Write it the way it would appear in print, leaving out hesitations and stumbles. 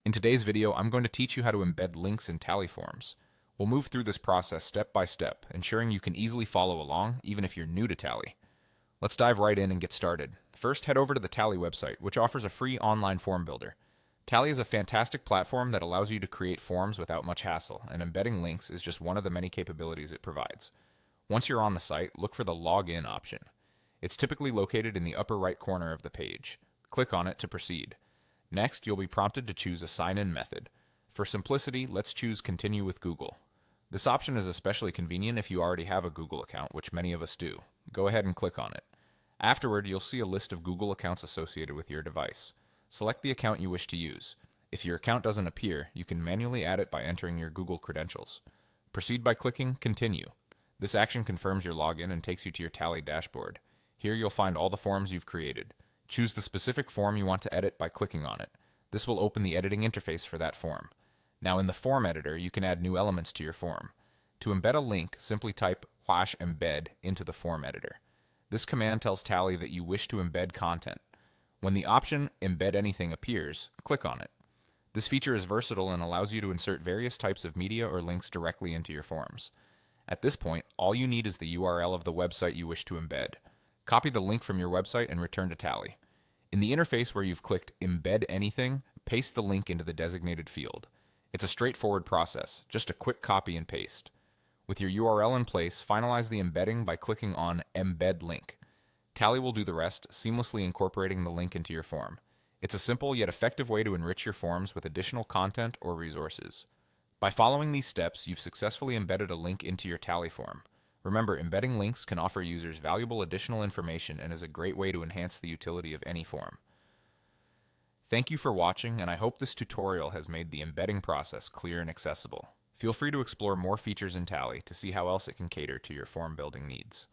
In today's video, I'm going to teach you how to embed links in Tally forms. We'll move through this process step by step, ensuring you can easily follow along, even if you're new to Tally. Let's dive right in and get started. First, head over to the Tally website, which offers a free online form builder. Tally is a fantastic platform that allows you to create forms without much hassle, and embedding links is just one of the many capabilities it provides. Once you're on the site, look for the Login option. It's typically located in the upper right corner of the page. Click on it to proceed. Next, you'll be prompted to choose a sign-in method. For simplicity, let's choose Continue with Google. This option is especially convenient if you already have a Google account, which many of us do. Go ahead and click on it. Afterward, you'll see a list of Google accounts associated with your device. Select the account you wish to use. If your account doesn't appear, you can manually add it by entering your Google credentials. Proceed by clicking Continue. This action confirms your login and takes you to your Tally dashboard. Here you'll find all the forms you've created. Choose the specific form you want to edit by clicking on it. This will open the editing interface for that form. Now in the form editor, you can add new elements to your form. To embed a link, simply type /embed into the form editor. This command tells Tally that you wish to embed content. When the option Embed Anything appears, click on it. This feature is versatile and allows you to insert various types of media or links directly into your forms. At this point, all you need is the URL of the website you wish to embed. Copy the link from your website and return to Tally. In the interface where you've clicked Embed Anything, paste the link into the designated field. It's a straightforward process, just a quick copy and paste. With your URL in place, finalize the embedding by clicking on Embed Link. Tally will do the rest, seamlessly incorporating the link into your form. It's a simple yet effective way to enrich your forms with additional content or resources. By following these steps, you've successfully embedded a link into your Tally form. Remember, embedding links can offer users valuable additional information and is a great way to enhance the utility of any form. Thank you for watching, and I hope this tutorial has made the embedding process clear and accessible. Feel free to explore more features in Tally to see how else it can cater to your form building needs.